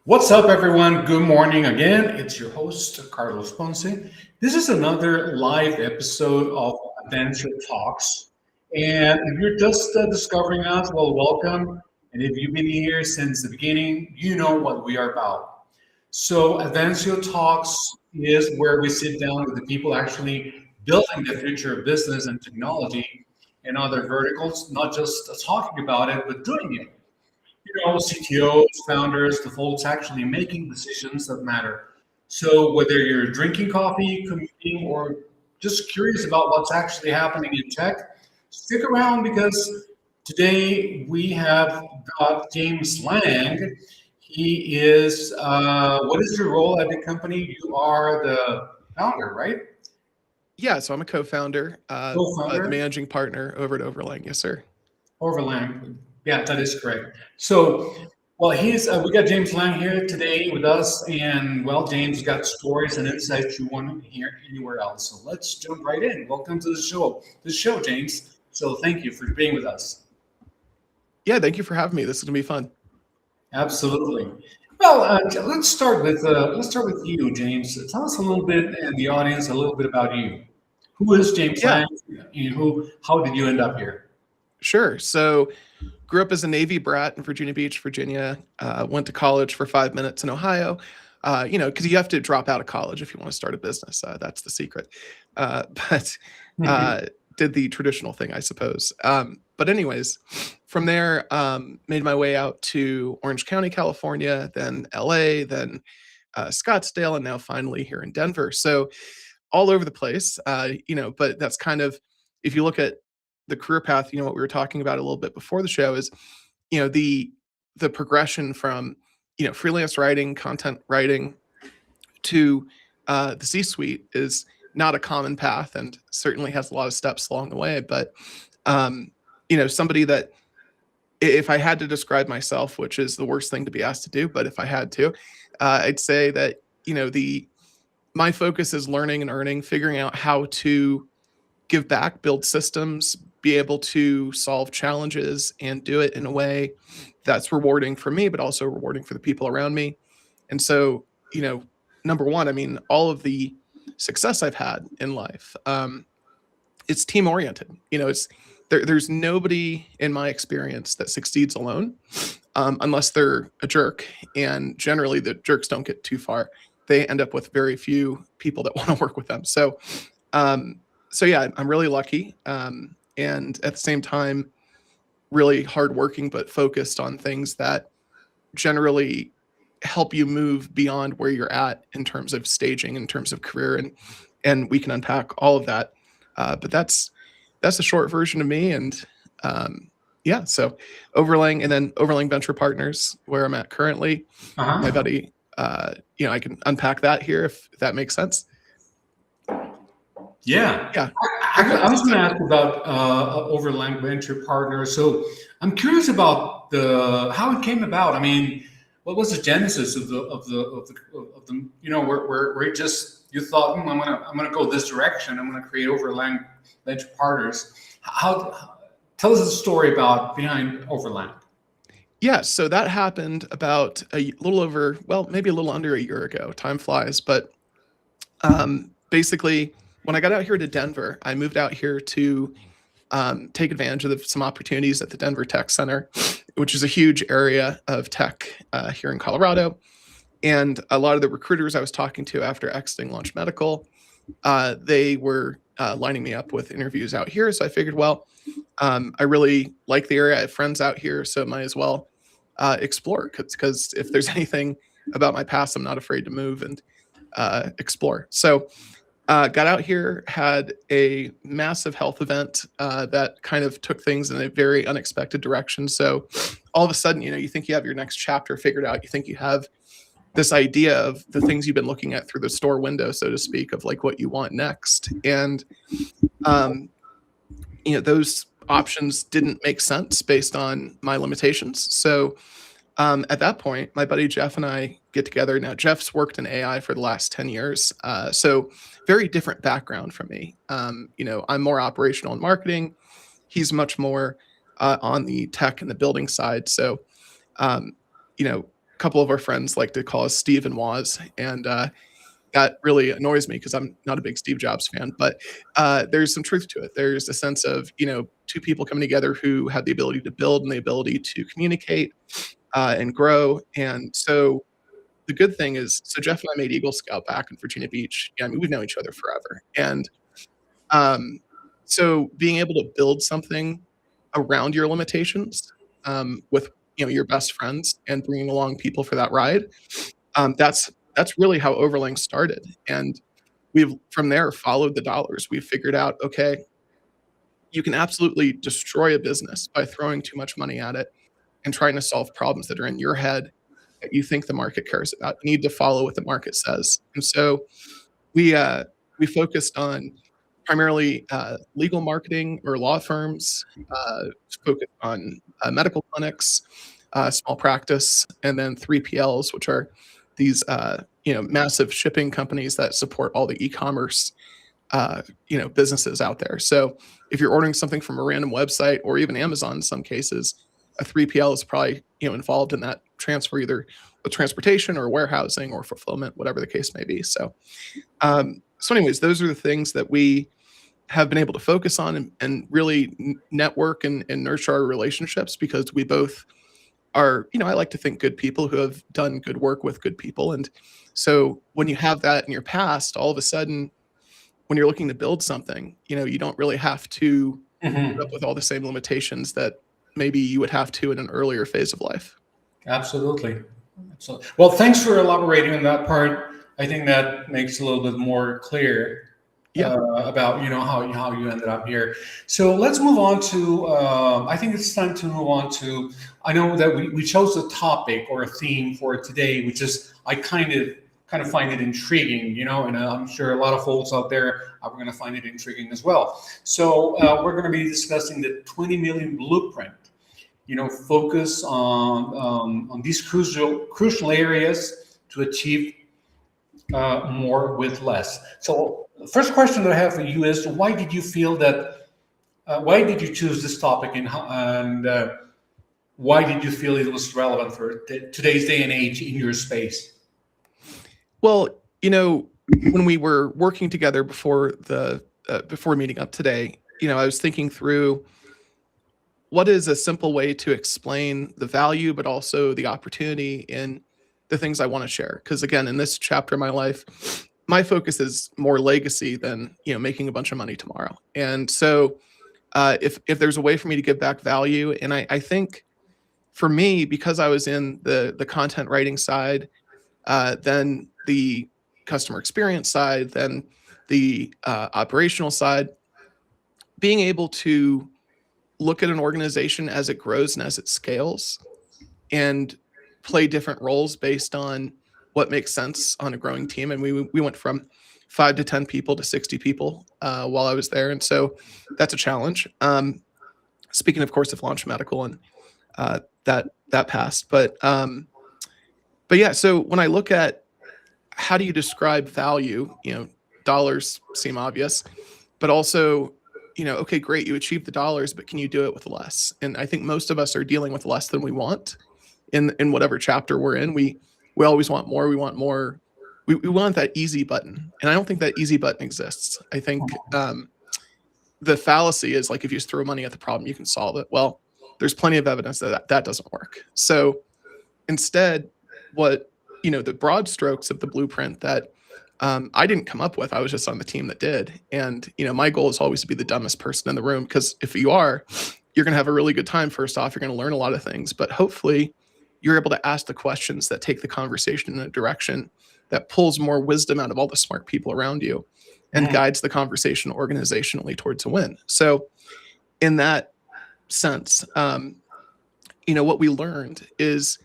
What's up, everyone? Good morning again. It's your host, Carlos Ponce. This is another live episode of Advancio Talks. And if you're just discovering us, well, welcome. And if you've been here since the beginning, you know what we are about. So, Advancio Talks is where we sit down with the people actually building the future of business and technology and other verticals, not just talking about it, but doing it. CTOs, founders, the folks actually making decisions that matter. So whether you're drinking coffee, commuting, or just curious about what's actually happening in tech, stick around because today we have got James Lang. He is, what is your role at the company? You are the founder, right? Yeah, so I'm a co-founder, the Co-founder? managing partner over at Overlang. Yes, sir. Overlang. Yeah, that is correct. So, well, he's we got James Lang here today with us, and well, James got stories and insights you won't hear anywhere else. So let's jump right in. Welcome to the show, James. So thank you for being with us. Yeah, thank you for having me. This is gonna be fun. Absolutely. Well, let's start with you, James. Tell us a little bit, and the audience a little bit about you. Who is James Yeah, Lang? And how did you end up here? sure. So grew up as a Navy brat in Virginia Beach, Virginia. Went to college for 5 minutes in Ohio. Because you have to drop out of college if you want to start a business. That's the secret. But uh, did the traditional thing, I suppose. But anyways, from there, made my way out to Orange County, California, then LA, then Scottsdale, and now finally here in Denver. So all over the place, but that's kind of, if you look at the career path, what we were talking about a little bit before the show is, the progression from, freelance writing, content writing to the C-suite is not a common path and certainly has a lot of steps along the way. But, somebody that, if I had to describe myself, which is the worst thing to be asked to do, but if I had to, I'd say that, my focus is learning and earning, figuring out how to give back, build systems, be able to solve challenges and do it in a way that's rewarding for me, but also rewarding for the people around me. And so, number one, I mean, all of the success I've had in life, it's team oriented. There's nobody in my experience that succeeds alone, unless they're a jerk. And generally, the jerks don't get too far. They end up with very few people that want to work with them. So yeah, I'm really lucky, and at the same time, really hardworking, but focused on things that generally help you move beyond where you're at in terms of staging, in terms of career, and we can unpack all of that. But that's a short version of me, and yeah. So Overlang, and then Overlang Venture Partners, where I'm at currently. My Uh-huh. buddy, I can unpack that here if that makes sense. Yeah. Yeah. I was going to ask about Overland Venture Partners. So I'm curious about the how it came about. I mean, what was the genesis of the where it just you thought I'm gonna go this direction. I'm gonna create Overland Venture Partners. How tell us the story about behind Overland. Yeah, so that happened about little over, well, maybe a little under a year ago. Time flies, but basically, when I got out here to Denver, I moved out here to take advantage of some opportunities at the Denver Tech Center, which is a huge area of tech here in Colorado. And a lot of the recruiters I was talking to after exiting Launch Medical, they were lining me up with interviews out here. So I figured, well, I really like the area. I have friends out here, so might as well explore. Because if there's anything about my past, I'm not afraid to move and explore. So got out here, had a massive health event that kind of took things in a very unexpected direction. So all of a sudden, you think you have your next chapter figured out. You think you have this idea of the things you've been looking at through the store window, so to speak, of like what you want next. And, those options didn't make sense based on my limitations. So at that point, my buddy Jeff and I get together. Now, Jeff's worked in AI for the last 10 years. So very different background from me. I'm more operational in marketing. He's much more on the tech and the building side. So, um, you know, couple of our friends like to call us Steve and Woz, and that really annoys me because I'm not a big Steve Jobs fan. But there's some truth to it. There's a sense of, two people coming together who have the ability to build and the ability to communicate and grow. And so the good thing is, so Jeff and I made Eagle Scout back in Virginia Beach. Yeah, I mean, we've known each other forever. And so being able to build something around your limitations with your best friends and bringing along people for that ride, that's really how Overlang started. And we've from there followed the dollars. We've figured out, okay, you can absolutely destroy a business by throwing too much money at it and trying to solve problems that are in your head that you think the market cares about. You need to follow what the market says. And so we focused on primarily legal marketing or law firms, focused on medical clinics, small practice, and then 3PLs, which are these massive shipping companies that support all the e-commerce businesses out there. So if you're ordering something from a random website or even Amazon in some cases, a 3PL is probably involved in that transfer, either with transportation or warehousing or fulfillment, whatever the case may be. So anyways, those are the things that we have been able to focus on and really network and nurture our relationships, because we both are, I like to think, good people who have done good work with good people. And so when you have that in your past, all of a sudden, when you're looking to build something, you don't really have to put up with all the same limitations that maybe you would have to in an earlier phase of life. Absolutely. Well, thanks for elaborating on that part. I think that makes a little bit more clear about how you ended up here. So let's move on to. I think it's time to move on to. I know that we chose a topic or a theme for today, which is I kind of find it intriguing, and I'm sure a lot of folks out there are going to find it intriguing as well. So we're going to be discussing the 20 million blueprint. Focus on these crucial areas to achieve more with less. So the first question that I have for you is, why did you feel that? Why did you choose this topic, and why did you feel it was relevant for today's day and age in your space? Well, when we were working together before meeting up today, I was thinking through what is a simple way to explain the value, but also the opportunity in the things I want to share. Because again, in this chapter of my life, my focus is more legacy than making a bunch of money tomorrow. And so, if there's a way for me to give back value, and I think for me, because I was in the content writing side, then the customer experience side, then the operational side, being able to look at an organization as it grows and as it scales and play different roles based on what makes sense on a growing team. And we went from 5 to 10 people to 60 people while I was there. And so that's a challenge. Speaking, of course, of Launch Medical, and that passed. But yeah, so when I look at how do you describe value, dollars seem obvious, but also, okay, great, you achieved the dollars, but can you do it with less? And I think most of us are dealing with less than we want in whatever chapter we're in. We always want more. We want more. We want that easy button. And I don't think that easy button exists. I think the fallacy is like, if you just throw money at the problem, you can solve it. Well, there's plenty of evidence that doesn't work. So instead, what, the broad strokes of the blueprint that I didn't come up with, I was just on the team that did. And, my goal is always to be the dumbest person in the room, because if you are, you're going to have a really good time. First off, you're going to learn a lot of things, but hopefully you're able to ask the questions that take the conversation in a direction that pulls more wisdom out of all the smart people around you and guides the conversation organizationally towards a win. So in that sense, what we learned is,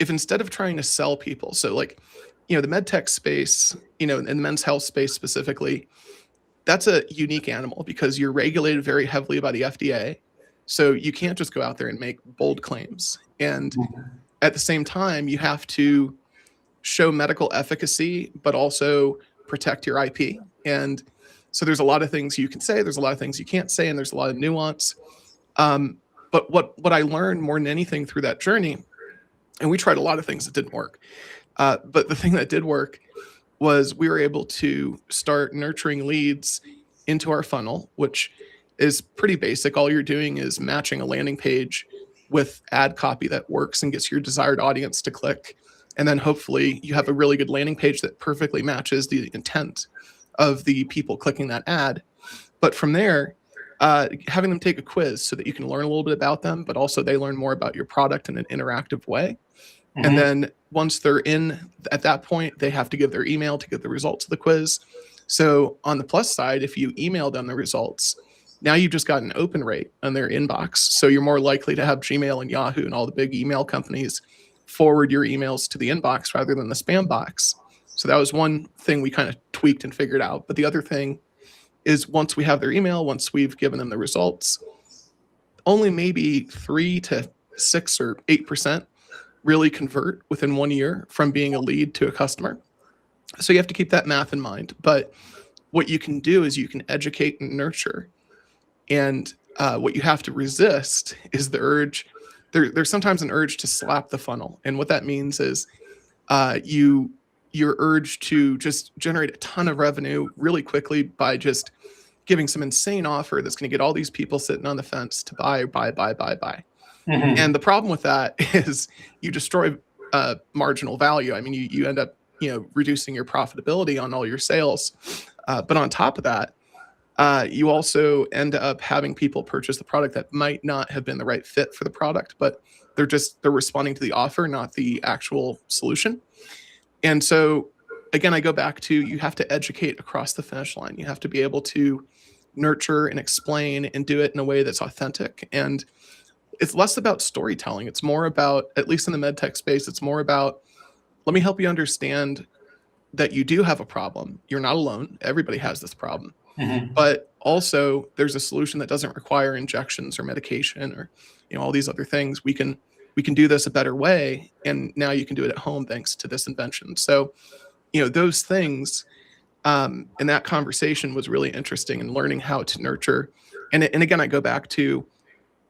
if instead of trying to sell people, so like, the med tech space, and the men's health space specifically, that's a unique animal because you're regulated very heavily by the FDA. So you can't just go out there and make bold claims. And at the same time, you have to show medical efficacy, but also protect your IP. And so there's a lot of things you can say, there's a lot of things you can't say, and there's a lot of nuance. But what I learned more than anything through that journey And we tried a lot of things that didn't work. But the thing that did work was we were able to start nurturing leads into our funnel, which is pretty basic. All you're doing is matching a landing page with ad copy that works and gets your desired audience to click. And then hopefully you have a really good landing page that perfectly matches the intent of the people clicking that ad. But from there, having them take a quiz so that you can learn a little bit about them, but also they learn more about your product in an interactive way. Mm-hmm. And then once they're in, at that point, they have to give their email to get the results of the quiz. So on the plus side, if you email them the results, now you've just got an open rate on their inbox. So you're more likely to have Gmail and Yahoo and all the big email companies forward your emails to the inbox rather than the spam box. So that was one thing we kind of tweaked and figured out. But the other thing is once we have their email, once we've given them the results, only maybe 3 to 6 or 8% really convert within 1 year from being a lead to a customer. So you have to keep that math in mind. But what you can do is you can educate and nurture. And what you have to resist is the urge. There's sometimes an urge to slap the funnel. And what that means is you're urged to just generate a ton of revenue really quickly by just giving some insane offer that's going to get all these people sitting on the fence to buy. Mm-hmm. And the problem with that is you destroy marginal value. I mean, you end up reducing your profitability on all your sales. But on top of that, you also end up having people purchase the product that might not have been the right fit for the product, but they're responding to the offer, not the actual solution. And so, again, I go back to you have to educate across the finish line. You have to be able to nurture and explain and do it in a way that's authentic. And it's less about storytelling. It's more about, at least in the medtech space, it's more about, let me help you understand that you do have a problem. You're not alone. Everybody has this problem. Mm-hmm. But also there's a solution that doesn't require injections or medication or all these other things. We can do this a better way, and now you can do it at home thanks to this invention. So those things and that conversation was really interesting, and learning how to nurture. And again, I go back to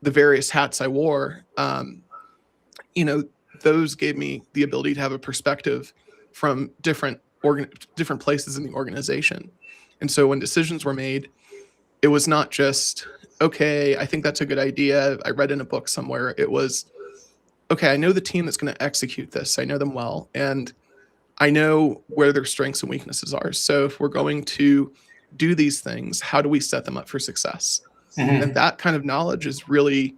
the various hats I wore. Those gave me the ability to have a perspective from different places in the organization. And so when decisions were made, it was not just, okay, I think that's a good idea, I read in a book somewhere. It was, okay, I know the team that's going to execute this. I know them well, and I know where their strengths and weaknesses are. So if we're going to do these things, how do we set them up for success? Mm-hmm. And that kind of knowledge is really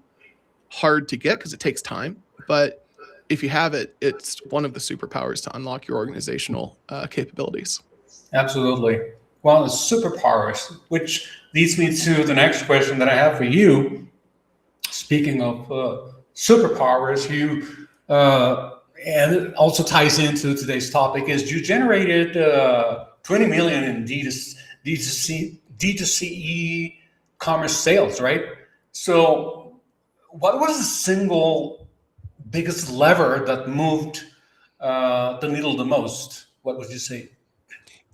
hard to get because it takes time. But if you have it, it's one of the superpowers to unlock your organizational capabilities. Absolutely. Well, it's superpowers, which leads me to the next question that I have for you. Speaking of superpowers, and it also ties into today's topic, is you generated 20 million in D2C e-commerce sales, right? So what was the single biggest lever that moved the needle the most? What would you say?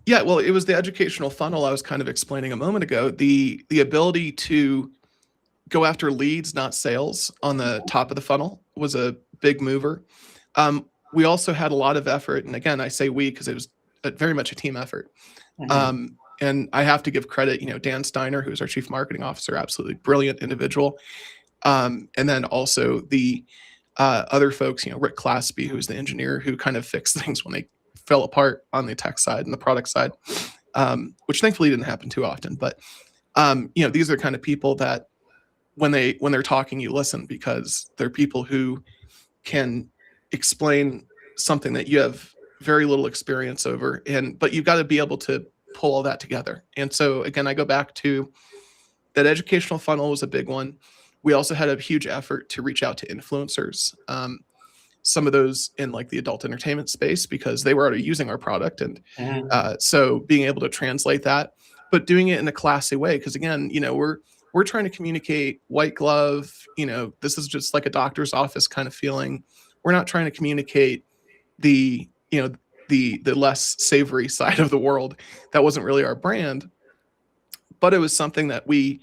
Yeah, well, it was the educational funnel I was kind of explaining a moment ago. The ability to go after leads, not sales, on the top of the funnel was a big mover. We also had a lot of effort, and again, I say we because it was very much a team effort. Mm-hmm. And I have to give credit, Dan Steiner, who's our chief marketing officer, absolutely brilliant individual. And then also the other folks, Rick Claspy, who's the engineer who kind of fixed things when they fell apart on the tech side and the product side, which thankfully didn't happen too often. But these are kind of people that when they're talking, you listen, because they're people who can explain something that you have very little experience over, but you've got to be able to pull all that together. And so again, I go back to that educational funnel was a big one. We also had a huge effort to reach out to influencers. Some of those in like the adult entertainment space, because they were already using our product. And so being able to translate that, but doing it in a classy way. Because again, we're trying to communicate white glove, this is just like a doctor's office kind of feeling. We're not trying to communicate the less savory side of the world. That wasn't really our brand, but it was something that we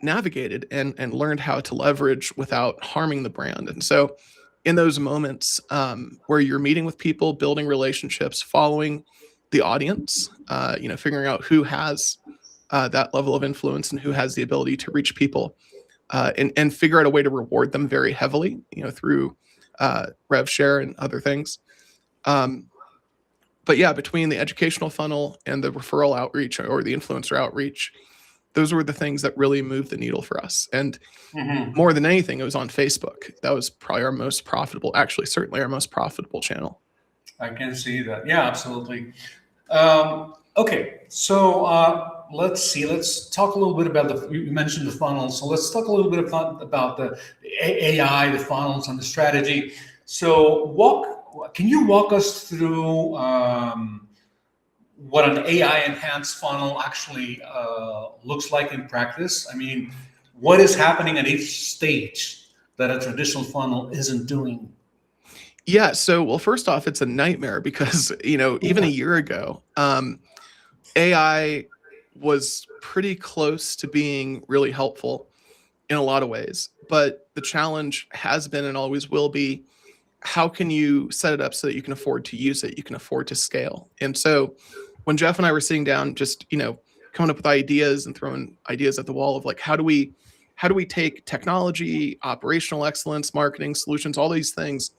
navigated and learned how to leverage without harming the brand. And so in those moments where you're meeting with people, building relationships, following the audience, figuring out who has that level of influence and who has the ability to reach people, and figure out a way to reward them very heavily, through rev share and other things. Um, but yeah, between the educational funnel and the referral outreach or the influencer outreach, those were the things that really moved the needle for us. And Mhm. more than anything, it was on Facebook. That was probably our most profitable, actually, certainly our most profitable channel. I can see that. Yeah, absolutely. Okay, so let's see. Let's talk a little bit about the. You mentioned the funnels, so let's talk a little bit about the AI, the funnels, and the strategy. So, Can you walk us through what an AI enhanced funnel actually looks like in practice? I mean, what is happening at each stage that a traditional funnel isn't doing? Yeah. So, well, first off, it's a nightmare because, even a year ago, AI was pretty close to being really helpful in a lot of ways. But the challenge has been and always will be, how can you set it up so that you can afford to use it? You can afford to scale. And so when Jeff and I were sitting down, just, coming up with ideas and throwing ideas at the wall of like, how do we take technology, operational excellence, marketing solutions, all these things,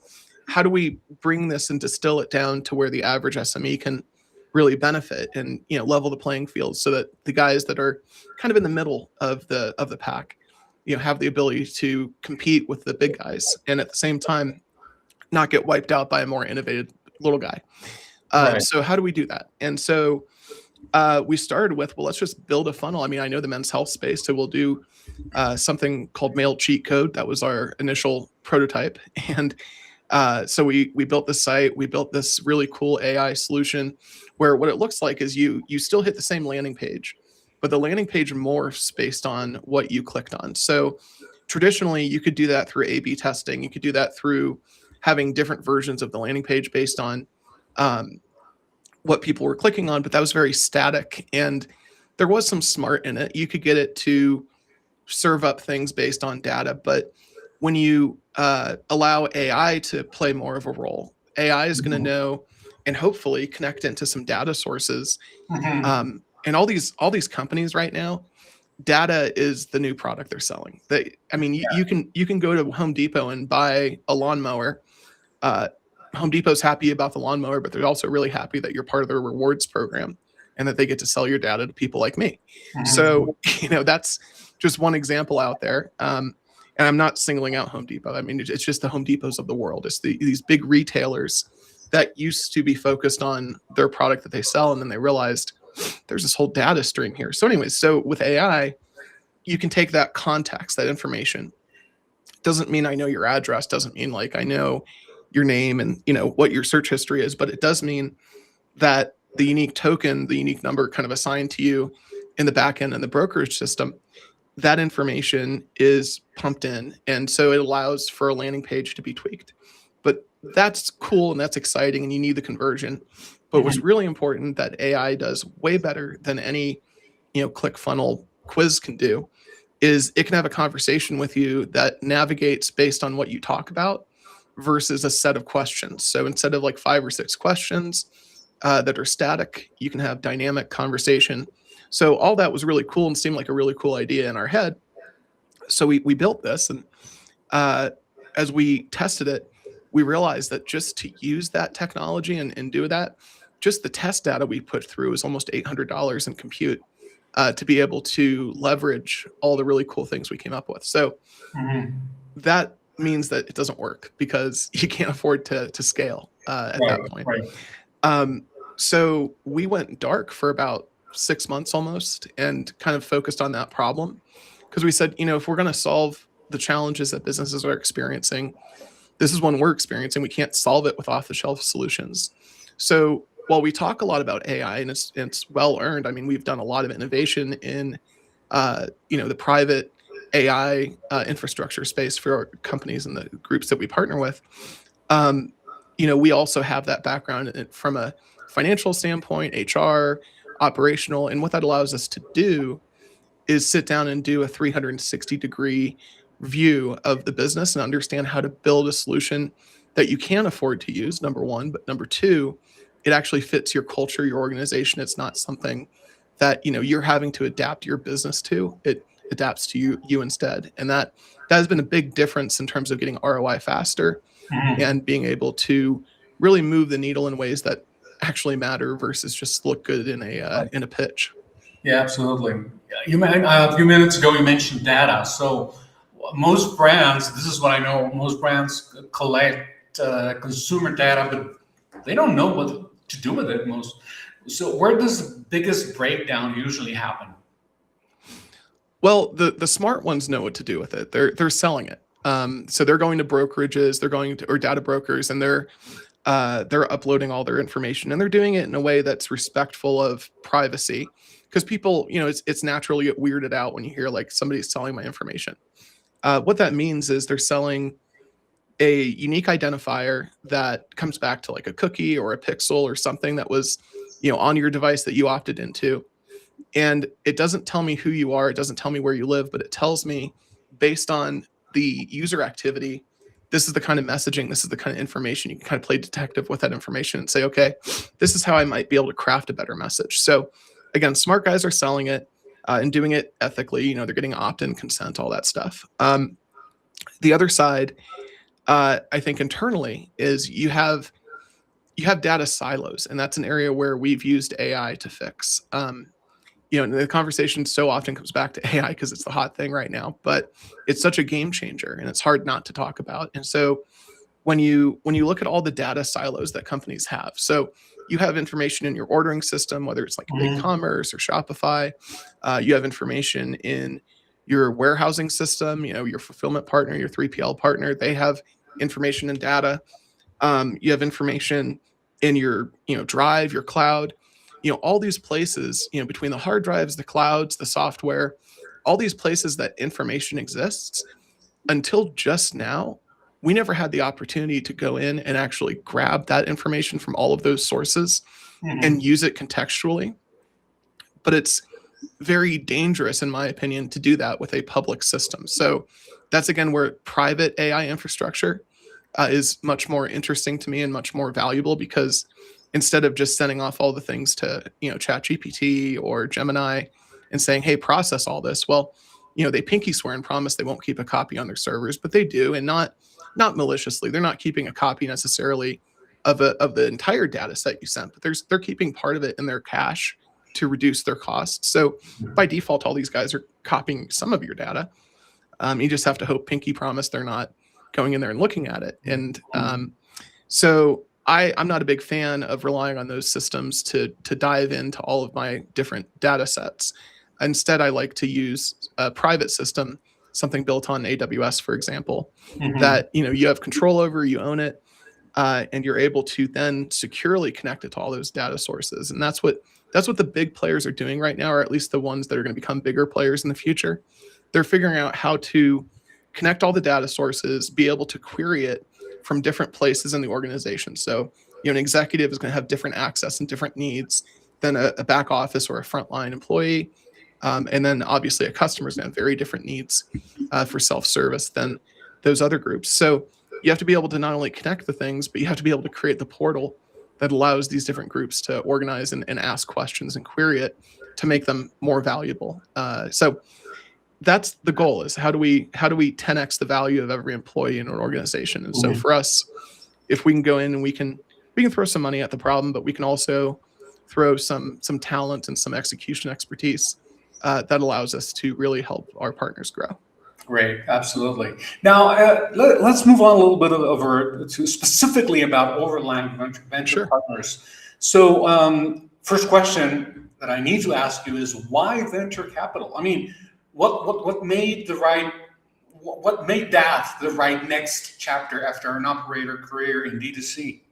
how do we bring this and distill it down to where the average SME can really benefit and level the playing field so that the guys that are kind of in the middle of the pack have the ability to compete with the big guys and at the same time not get wiped out by a more innovative little guy. Right. So how do we do that? And so we started with, well, let's just build a funnel. I mean, I know the men's health space, so we'll do something called Male Cheat Code. That was our initial prototype. And so we built the site. We built this really cool AI solution where what it looks like is you still hit the same landing page, but the landing page morphs based on what you clicked on. So traditionally, you could do that through A/B testing. You could do that through having different versions of the landing page based on what people were clicking on, but that was very static. And there was some smart in it. You could get it to serve up things based on data, but when you allow AI to play more of a role, AI is going to know and hopefully connect into some data sources. Mhm. And all these companies right now, data is the new product they're selling. I mean, you can go to Home Depot and buy a lawnmower. Uh, Home Depot's happy about the lawnmower, but they're also really happy that you're part of their rewards program and that they get to sell your data to people like me. Mhm. So, that's just one example out there. And I'm not singling out Home Depot. I mean, it's just the Home Depots of the world. It's these big retailers that used to be focused on their product that they sell, and then they realized there's this whole data stream here. So, anyways, so with AI, you can take that context, that information. Doesn't mean I know your address. Doesn't mean like I know your name and what your search history is, but it does mean that the unique token, the unique number kind of assigned to you in the back end and the brokerage system, that information is pumped in. And so it allows for a landing page to be tweaked. But that's cool and that's exciting and you need the conversion. But what's Mhm. really important that AI does way better than any, click funnel quiz can do is it can have a conversation with you that navigates based on what you talk about versus a set of questions. So instead of like 5 or 6 questions that are static, you can have dynamic conversation. So all that was really cool and seemed like a really cool idea in our head. So we built this, and uh, as we tested it, we realized that just to use that technology and do that, just the test data we put through is almost $800 in compute to be able to leverage all the really cool things we came up with. So Mhm. that means that it doesn't work because you can't afford to scale at Right. that point. Right. Um, so we went dark for about 6 months almost and kind of focused on that problem because we said, if we're going to solve the challenges that businesses are experiencing, this is one we're experiencing. We can't solve it with off the shelf solutions. So while we talk a lot about AI and it's well earned, I mean, we've done a lot of innovation in, the private AI infrastructure space for our companies and the groups that we partner with. Um, we also have that background from a financial standpoint, HR, operational, and what that allows us to do is sit down and do a 360-degree view of the business and understand how to build a solution that you can afford to use, number one. But number two, it actually fits your culture, your organization. It's not something that you're having to adapt your business to. It adapts to you instead. And that has been a big difference in terms of getting ROI faster Mhm. and being able to really move the needle in ways that actually matter versus just look good in a pitch. Yeah, absolutely. A few minutes ago, you mentioned data. So most brands, this is what I know, most brands collect consumer data, but they don't know what to do with it most. So where does the biggest breakdown usually happen? Well, the smart ones know what to do with it. They're selling it. So they're going to brokerages, they're going to or data brokers, and they're uploading all their information, and they're doing it in a way that's respectful of privacy. Because people, it's natural you get weirded out when you hear like somebody's selling my information. What that means is they're selling a unique identifier that comes back to like a cookie or a pixel or something that was, on your device that you opted into. And it doesn't tell me who you are. It doesn't tell me where you live, but it tells me based on the user activity, this is the kind of messaging, this is the kind of information. You can kind of play detective with that information and say, okay, this is how I might be able to craft a better message. So again, smart guys are selling it and doing it ethically. They're getting opt-in consent, all that stuff. The other side, I think internally is you have data silos, and that's an area where we've used AI to fix. The conversation so often comes back to AI because it's the hot thing right now, but it's such a game changer and it's hard not to talk about. And so when you look at all the data silos that companies have, so you have information in your ordering system, whether it's like Mhm. BigCommerce or Shopify, you have information in your warehousing system, your fulfillment partner, your 3PL partner, they have information and data. You have information in your drive, your cloud, all these places, between the hard drives, the clouds, the software, all these places that information exists. Until just now, we never had the opportunity to go in and actually grab that information from all of those sources and Mhm. use it contextually. But it's very dangerous, in my opinion, to do that with a public system. So that's again where private AI infrastructure is much more interesting to me and much more valuable, because instead of just sending off all the things to ChatGPT or Gemini and saying, hey, process all this, well, they pinky swear and promise they won't keep a copy on their servers, but they do, and not maliciously. They're not keeping a copy necessarily of the entire data set you sent, but they're keeping part of it in their cache to reduce their costs. So by default, all these guys are copying some of your data. You just have to hope pinky promise they're not going in there and looking at it. And so I'm not a big fan of relying on those systems to dive into all of my different data sets. Instead, I like to use a private system, something built on AWS, for example, Mhm. that you have control over, you own it, and you're able to then securely connect it to all those data sources. And that's what the big players are doing right now, or at least the ones that are going to become bigger players in the future. They're figuring out how to connect all the data sources, be able to query it from different places in the organization. So, an executive is going to have different access and different needs than a back office or a frontline employee. And then obviously a customer is going to have very different needs for self-service than those other groups. So you have to be able to not only connect the things, but you have to be able to create the portal that allows these different groups to organize and ask questions and query it to make them more valuable. So that's the goal: is how do we 10x the value of every employee in an organization. And so Mhm. for us, if we can go in and we can throw some money at the problem, but we can also throw some talent and some execution expertise that allows us to really help our partners grow. Great, absolutely. Now, let's move on a little bit over to specifically about Overland Venture Sure. Partners. So, first question that I need to ask you is why venture capital? I mean, what made what made that the right next chapter after an operator career in D2C?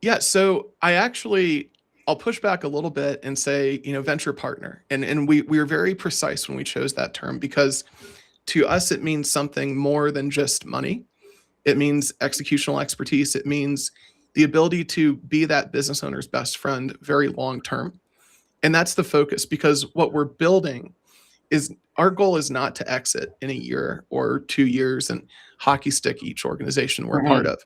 Yeah, so I'll push back a little bit and say, venture partner. And we are very precise when we chose that term, because to us it means something more than just money. It means executional expertise. It means the ability to be that business owner's best friend very long term. And that's the focus, because what we're building is our goal is not to exit in a year or 2 years and hockey stick each organization we're a part Mhm. of.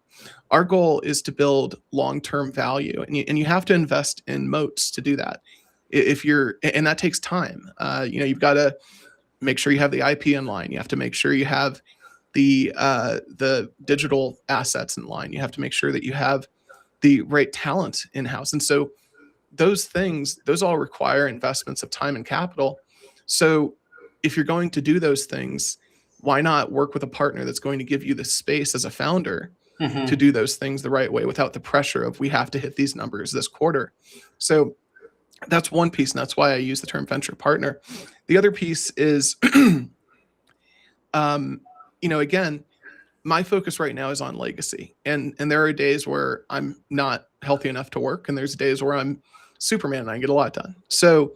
Our goal is to build long-term value, and you have to invest in moats to do that. If you're, and that takes time. You've got to make sure you have the IP in line. You have to make sure you have the digital assets in line. You have to make sure that you have the right talent in house, and so those things, those all require investments of time and capital. So if you're going to do those things, why not work with a partner that's going to give you the space as a founder to Mhm. do those things the right way without the pressure of we have to hit these numbers this quarter? So that's one piece, and that's why I use the term venture partner. The other piece is, again, my focus right now is on legacy, and there are days where I'm not healthy enough to work, and there's days where I'm Superman and I get a lot done. So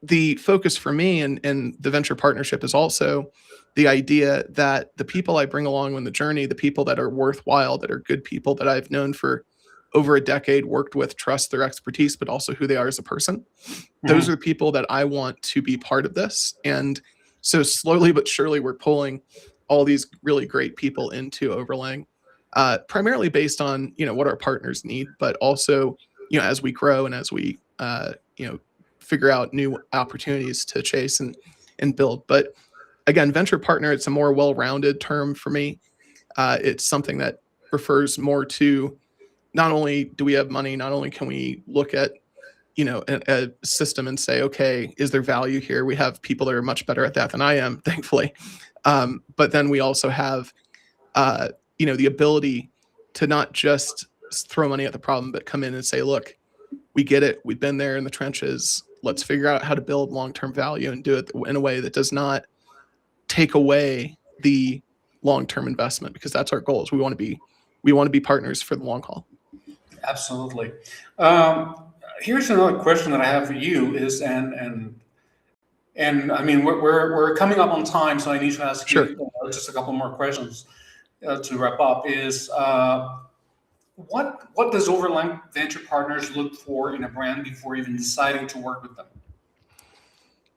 the focus for me and the venture partnership is also the idea that the people I bring along on the journey, the people that are worthwhile, that are good people that I've known for over a decade, worked with, trust their expertise, but also who they are as a person. Those Mhm. are the people that I want to be part of this. And so slowly but surely, we're pulling all these really great people into Overlang, primarily based on what our partners need, but also as we grow and as we figure out new opportunities to chase and build. But again, venture partner, it's a more well-rounded term for me. It's something that refers more to not only do we have money, not only can we look at a system and say, okay, is there value here? We have people that are much better at that than I am, thankfully. But then we also have, the ability to not just throw money at the problem, but come in and say, look, we get it. We've been there in the trenches. Let's figure out how to build long-term value and do it in a way that does not take away the long-term investment, because that's our goals. We want to be partners for the long haul. Absolutely. Um, Here's another question that I have for you is, and I mean, we're coming up on time, so I need to ask Sure. you just a couple more questions to wrap up. Is what does Overland Venture Partners look for in a brand before even deciding to work with them?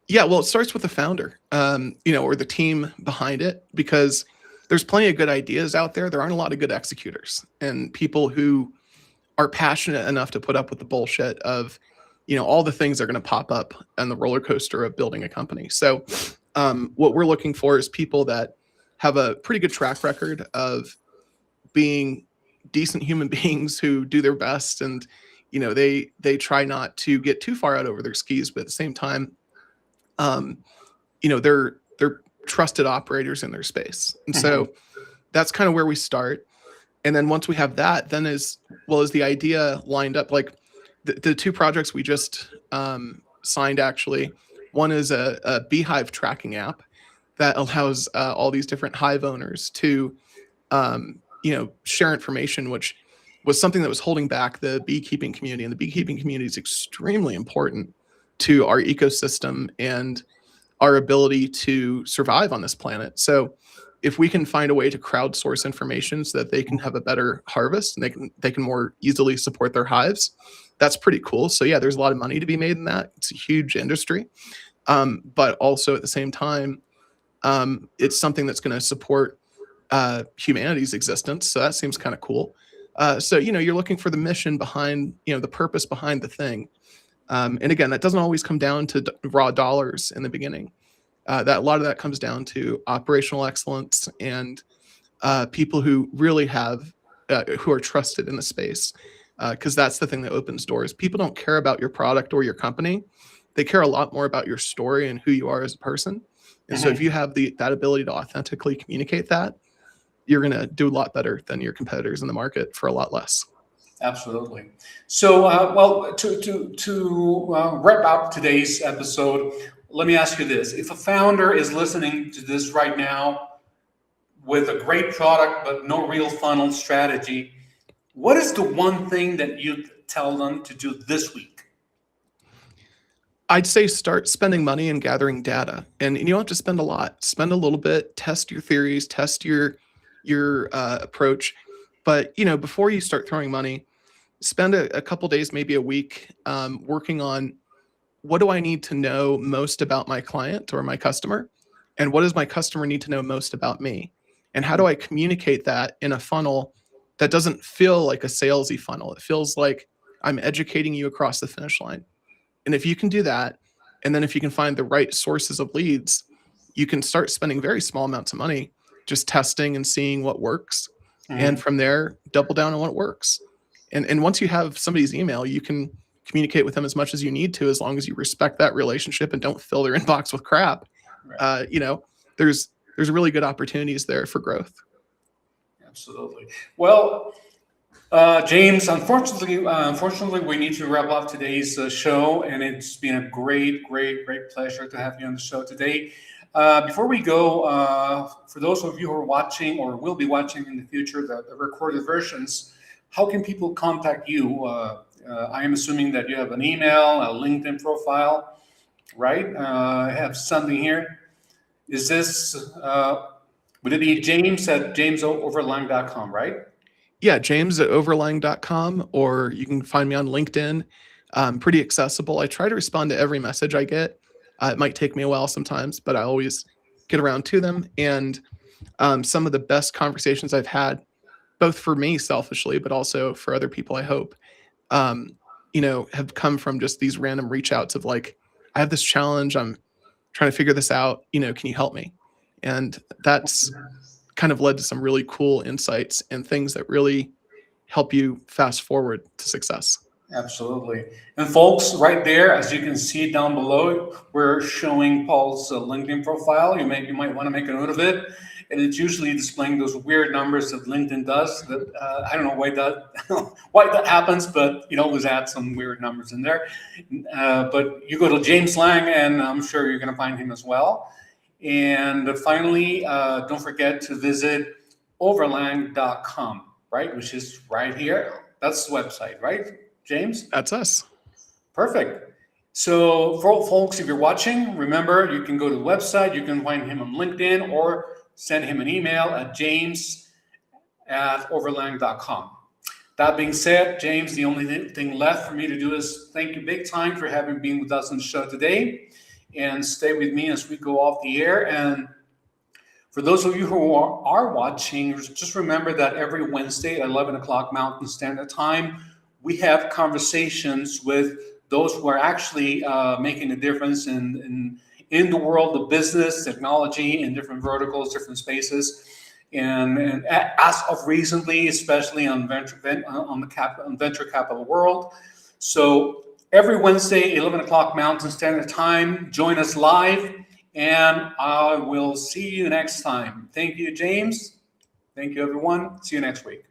Yeah, well, it starts with the founder, or the team behind it, because there's plenty of good ideas out there. There aren't a lot of good executors and people who are passionate enough to put up with the bullshit of, all the things that are going to pop up on the roller coaster of building a company. So, what we're looking for is people that have a pretty good track record of being decent human beings who do their best, and they try not to get too far out over their skis, but at the same time, um, they're trusted operators in their space. And Mhm. so that's kind of where we start. And then once we have that, then as well as the idea lined up, like the two projects we just signed, actually, one is a beehive tracking app that allows all these different hive owners to share information, which was something that was holding back the beekeeping community. And the beekeeping community is extremely important to our ecosystem and our ability to survive on this planet. So if we can find a way to crowdsource information so that they can have a better harvest and they can more easily support their hives, that's pretty cool. So yeah, there's a lot of money to be made in that. It's a huge industry. But also at the same time, it's something that's going to support humanity's existence. So that seems kind of cool. So you're looking for the mission behind, the purpose behind the thing. And again, that doesn't always come down to raw dollars in the beginning. That a lot of that comes down to operational excellence and people who really have who are trusted in the space, because that's the thing that opens doors. People don't care about your product or your company; they care a lot more about your story and who you are as a person. And so, if Mhm. you have that ability to authentically communicate that, you're going to do a lot better than your competitors in the market for a lot less. Absolutely. So, well, to wrap up today's episode, let me ask you this: if a founder is listening to this right now with a great product but no real funnel strategy, what is the one thing that you tell them to do this week? I'd say start spending money and gathering data, and you don't have to spend a lot. Spend a little bit, test your theories, test your approach, but before you start throwing money, spend a couple days, maybe a week, working on what do I need to know most about my client or my customer? And what does my customer need to know most about me? And how do I communicate that in a funnel that doesn't feel like a salesy funnel? It feels like I'm educating you across the finish line. And if you can do that, and then if you can find the right sources of leads, you can start spending very small amounts of money just testing and seeing what works. And Mhm. from there, double down on what works. And once you have somebody's email, you can communicate with them as much as you need to, as long as you respect that relationship and don't fill their inbox with crap. Right. You know, there's really good opportunities there for growth. Absolutely. Well, James, unfortunately, we need to wrap up today's show, and it's been a great pleasure to have you on the show today. Before we go, for those of you who are watching or will be watching in the future the recorded versions, how can people contact you? I am assuming that you have an email, a LinkedIn profile, right? I have something here. Is this, would it be James at jamesoverlang.com, right? Yeah, James at overlang.com, or you can find me on LinkedIn. Pretty accessible. I try to respond to every message I get. It might take me a while sometimes, but I always get around to them. And some of the best conversations I've had, both for me selfishly, but also for other people, I hope, have come from just these random reach outs of like, I have this challenge. I'm trying to figure this out. Can you help me? And that's kind of led to some really cool insights and things that really help you fast forward to success. Absolutely. And folks, right there, as you can see down below, we're showing Paul's LinkedIn profile. You might want to make a note of it. And it's usually displaying those weird numbers that LinkedIn does. That I don't know why that happens, but it always adds some weird numbers in there. But you go to James Lang, and I'm sure you're going to find him as well. And finally, don't forget to visit overlang.com, right? Which is right here. That's the website, right, James? That's us. Perfect. So, for folks, if you're watching, remember you can go to the website, you can find him on LinkedIn, or send him an email at james@overlang.com. That being said, James, the only thing left for me to do is thank you big time for having been with us on the show today, and stay with me as we go off the air. And for those of you who are watching, just remember that every Wednesday at 11 o'clock Mountain Standard Time, we have conversations with those who are actually making a difference in the world of business, technology, in different verticals, different spaces. And as of recently, especially on venture capital world. So every Wednesday, 11 o'clock Mountain Standard Time, join us live, and I will see you next time. Thank you, James. Thank you, everyone. See you next week.